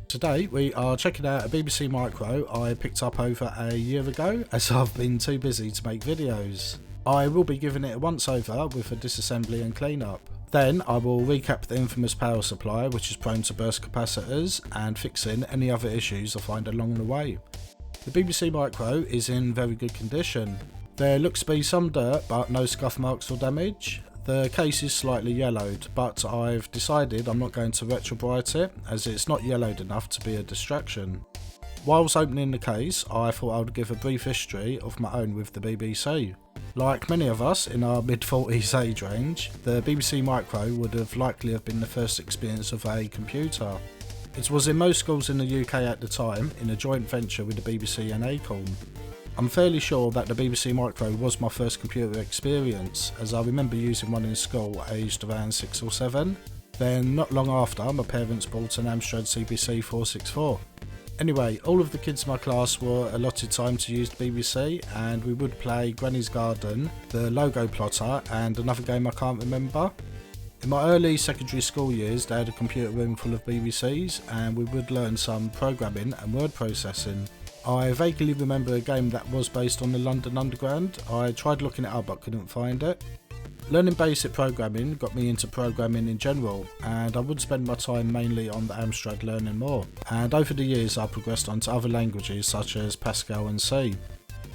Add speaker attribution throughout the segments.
Speaker 1: Today we are checking out a BBC Micro I picked up over a year ago as I've been too busy to make videos. I will be giving it a once over with a disassembly and cleanup. Then I will recap the infamous power supply which is prone to burst capacitors and fixing any other issues I find along the way. The BBC Micro is in very good condition. There looks to be some dirt but no scuff marks or damage. The case is slightly yellowed, but I've decided I'm not going to retrobrite it as it's not yellowed enough to be a distraction. Whilst opening the case, I thought I would give a brief history of my own with the BBC. Like many of us in our mid-40s age range, the BBC Micro would have likely have been the first experience of a computer. It was in most schools in the UK at the time in a joint venture with the BBC and Acorn. I'm fairly sure that the BBC Micro was my first computer experience, as I remember using one in school aged around 6 or 7. Then not long after, my parents bought an Amstrad CPC 464. Anyway, all of the kids in my class were allotted time to use the BBC, and we would play Granny's Garden, the Logo Plotter and another game I can't remember. In my early secondary school years they had a computer room full of BBCs and we would learn some programming and word processing. I vaguely remember a game that was based on the London Underground. I tried looking it up but couldn't find it. Learning basic programming got me into programming in general, and I would spend my time mainly on the Amstrad learning more, and over the years I progressed onto other languages such as Pascal and C.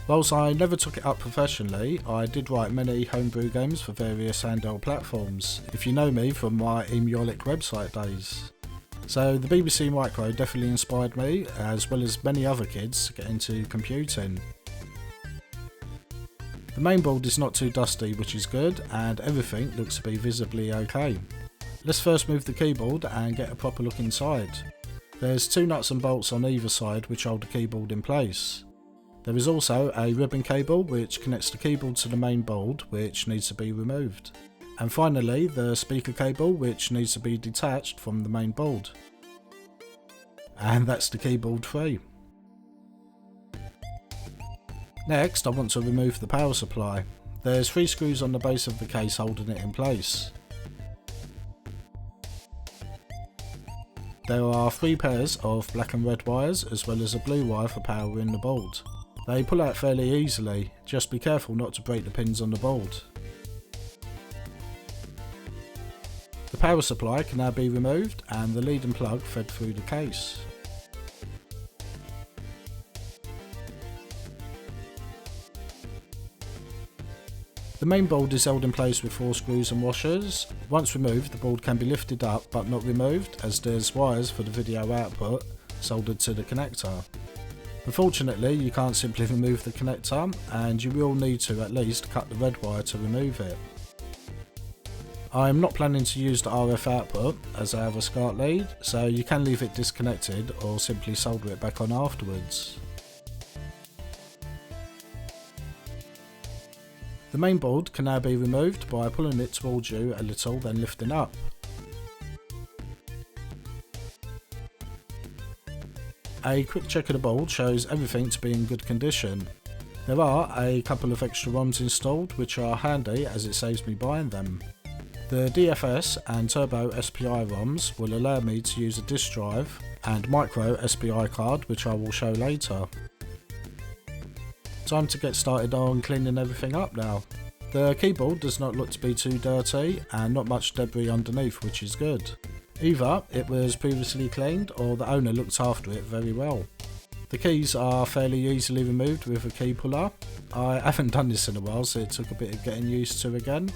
Speaker 1: Whilst I never took it up professionally, I did write many homebrew games for various handheld platforms, if you know me from my Emyolic website days. So the BBC Micro definitely inspired me, as well as many other kids, to get into computing. The mainboard is not too dusty, which is good, and everything looks to be visibly okay. Let's first move the keyboard and get a proper look inside. There's 2 nuts and bolts on either side which hold the keyboard in place. There is also a ribbon cable which connects the keyboard to the main board, which needs to be removed. And finally, the speaker cable which needs to be detached from the main board. And that's the keyboard free. Next, I want to remove the power supply. There's 3 screws on the base of the case holding it in place. There are 3 pairs of black and red wires as well as a blue wire for powering the board. They pull out fairly easily, just be careful not to break the pins on the board. The power supply can now be removed and the lead and plug fed through the case. The main board is held in place with 4 screws and washers. Once removed, the board can be lifted up but not removed, as there's wires for the video output soldered to the connector. Unfortunately, you can't simply remove the connector, and you will need to at least cut the red wire to remove it. I am not planning to use the RF output as I have a SCART lead, so you can leave it disconnected or simply solder it back on afterwards. The main board can now be removed by pulling it towards you a little, then lifting up. A quick check of the board shows everything to be in good condition. There are a couple of extra ROMs installed which are handy as it saves me buying them. The DFS and Turbo SPI ROMs will allow me to use a disk drive and micro SPI card, which I will show later. Time to get started on cleaning everything up now. The keyboard does not look to be too dirty and not much debris underneath, which is good. Either it was previously cleaned or the owner looked after it very well. The keys are fairly easily removed with a key puller. I haven't done this in a while, so it took a bit of getting used to again.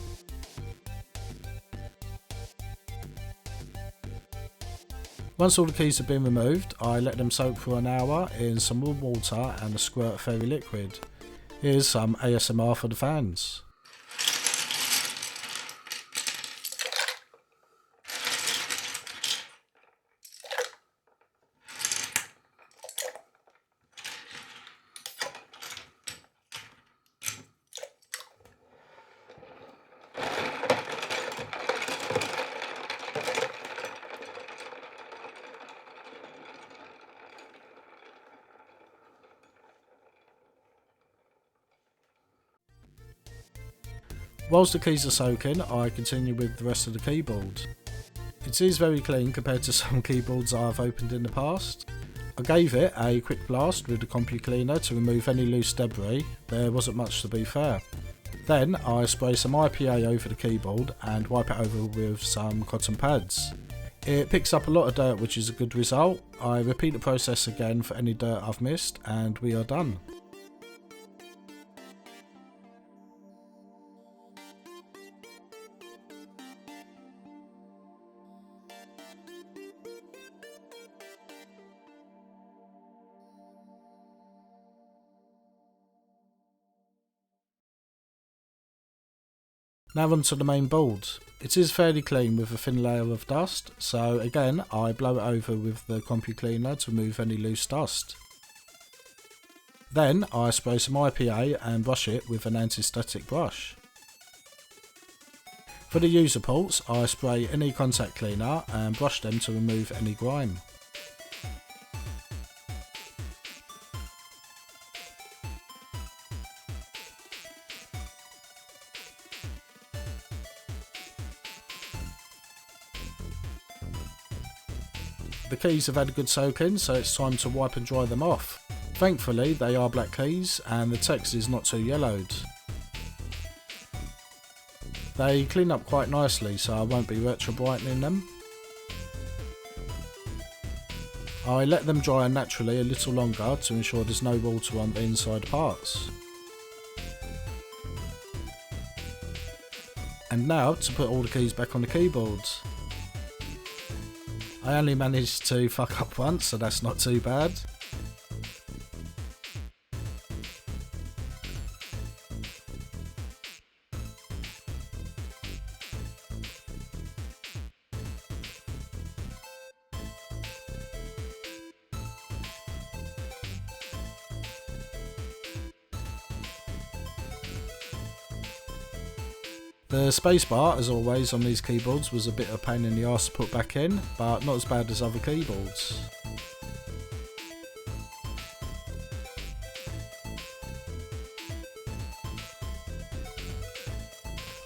Speaker 1: Once all the keys have been removed, I let them soak for an hour in some warm water and a squirt of fairy liquid. Here's some ASMR for the fans. Whilst the keys are soaking, I continue with the rest of the keyboard. It is very clean compared to some keyboards I've opened in the past. I gave it a quick blast with the Compu Cleaner to remove any loose debris. There wasn't much to be fair. Then I spray some IPA over the keyboard and wipe it over with some cotton pads. It picks up a lot of dirt, which is a good result. I repeat the process again for any dirt I've missed and we are done. Now onto the main board. It is fairly clean with a thin layer of dust, so again I blow it over with the Compu Cleaner to remove any loose dust. Then I spray some IPA and brush it with an anti-static brush. For the user ports I spray any contact cleaner and brush them to remove any grime. The keys have had a good soak in, so it's time to wipe and dry them off. Thankfully they are black keys and the text is not too yellowed. They clean up quite nicely, so I won't be retro brightening them. I let them dry naturally a little longer to ensure there's no water on the inside parts. And now to put all the keys back on the keyboard. I only managed to fuck up once, so that's not too bad. The spacebar, as always on these keyboards, was a bit of a pain in the arse to put back in, but not as bad as other keyboards.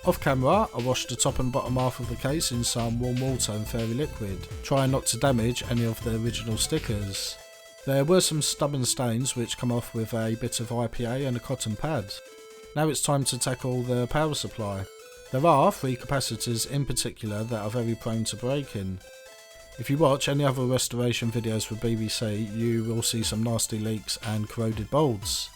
Speaker 1: Off camera, I washed the top and bottom half of the case in some warm water and fairy liquid, trying not to damage any of the original stickers. There were some stubborn stains which come off with a bit of IPA and a cotton pad. Now it's time to tackle the power supply. There are 3 capacitors in particular that are very prone to breaking. If you watch any other restoration videos for BBC, you will see some nasty leaks and corroded bolts.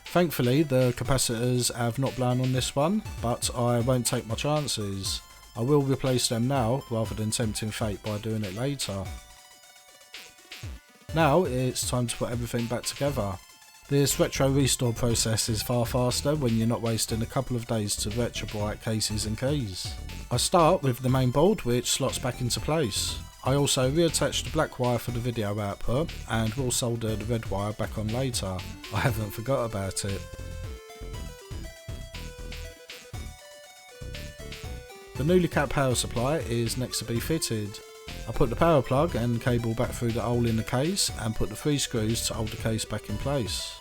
Speaker 1: Thankfully the capacitors have not blown on this one, but I won't take my chances. I will replace them now rather than tempting fate by doing it later. Now it's time to put everything back together. This retro restore process is far faster when you're not wasting a couple of days to retrobrite cases and keys. I start with the main board, which slots back into place. I also reattach the black wire for the video output and will solder the red wire back on later. I haven't forgot about it. The newly capped power supply is next to be fitted. I put the power plug and cable back through the hole in the case and put the 3 screws to hold the case back in place.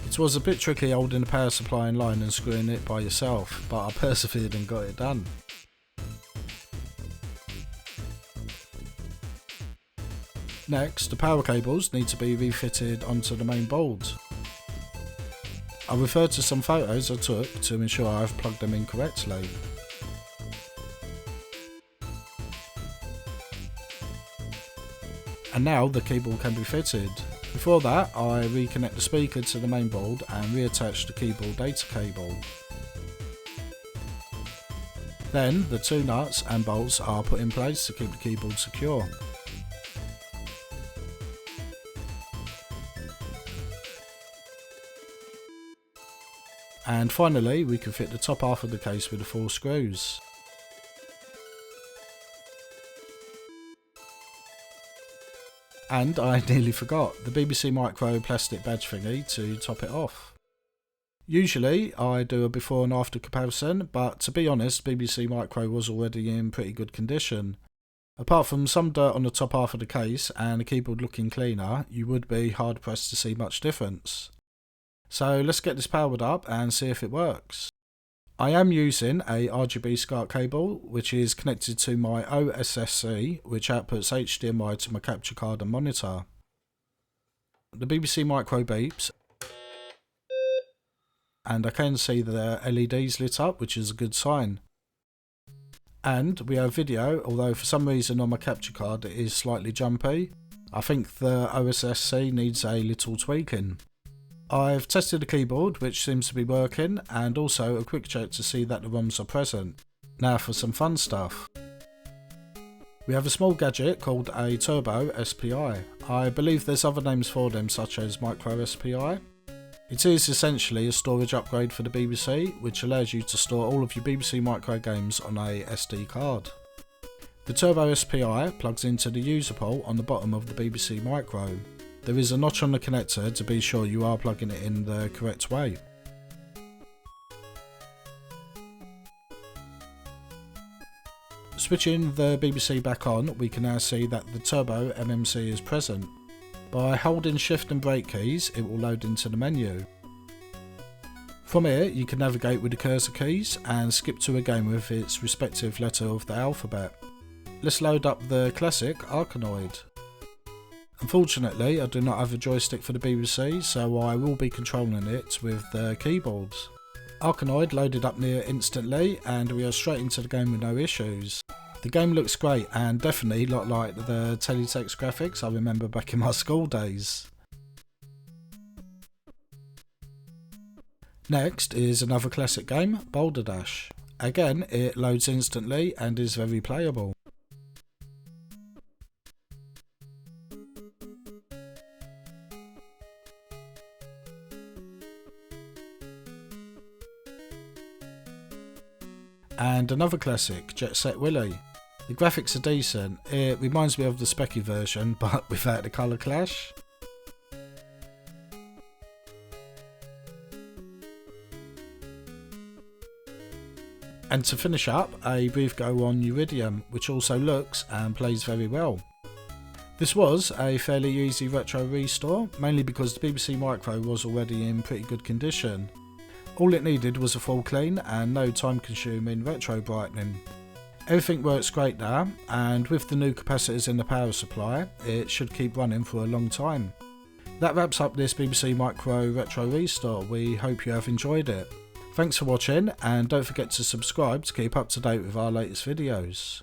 Speaker 1: It was a bit tricky holding the power supply in line and screwing it by yourself, but I persevered and got it done. Next, the power cables need to be refitted onto the main board. I refer to some photos I took to ensure I've plugged them in correctly. And now the keyboard can be fitted. Before that, I reconnect the speaker to the main board and reattach the keyboard data cable. Then the 2 nuts and bolts are put in place to keep the keyboard secure. And finally we can fit the top half of the case with the 4 screws. And I nearly forgot the BBC Micro plastic badge thingy to top it off. Usually I do a before and after comparison, but to be honest BBC Micro was already in pretty good condition. Apart from some dirt on the top half of the case and the keyboard looking cleaner, you would be hard pressed to see much difference. So let's get this powered up and see if it works. I am using a RGB SCART cable which is connected to my OSSC, which outputs HDMI to my capture card and monitor. The BBC Micro beeps and I can see the LEDs lit up, which is a good sign. And we have video, although for some reason on my capture card it is slightly jumpy. I think the OSSC needs a little tweaking. I've tested the keyboard, which seems to be working, and also a quick check to see that the ROMs are present. Now for some fun stuff. We have a small gadget called a Turbo SPI. I believe there's other names for them such as Micro SPI. It is essentially a storage upgrade for the BBC, which allows you to store all of your BBC Micro games on a SD card. The Turbo SPI plugs into the user port on the bottom of the BBC Micro. There is a notch on the connector to be sure you are plugging it in the correct way. Switching the BBC back on, we can now see that the Turbo MMC is present. By holding shift and brake keys, it will load into the menu. From here, you can navigate with the cursor keys and skip to a game with its respective letter of the alphabet. Let's load up the classic Arkanoid. Unfortunately, I do not have a joystick for the BBC, so I will be controlling it with the keyboards. Arkanoid loaded up near instantly, and we are straight into the game with no issues. The game looks great and definitely a lot like the teletext graphics I remember back in my school days. Next is another classic game, Boulder Dash. Again, it loads instantly and is very playable. And another classic, Jet Set Willy. The graphics are decent, it reminds me of the Specky version but without the colour clash. And to finish up, a brief go on Uridium, which also looks and plays very well. This was a fairly easy retro restore, mainly because the BBC Micro was already in pretty good condition. All it needed was a full clean and no time consuming retro brightening. Everything works great now, and with the new capacitors in the power supply, it should keep running for a long time. That wraps up this BBC Micro retro restore. We hope you have enjoyed it. Thanks for watching, and don't forget to subscribe to keep up to date with our latest videos.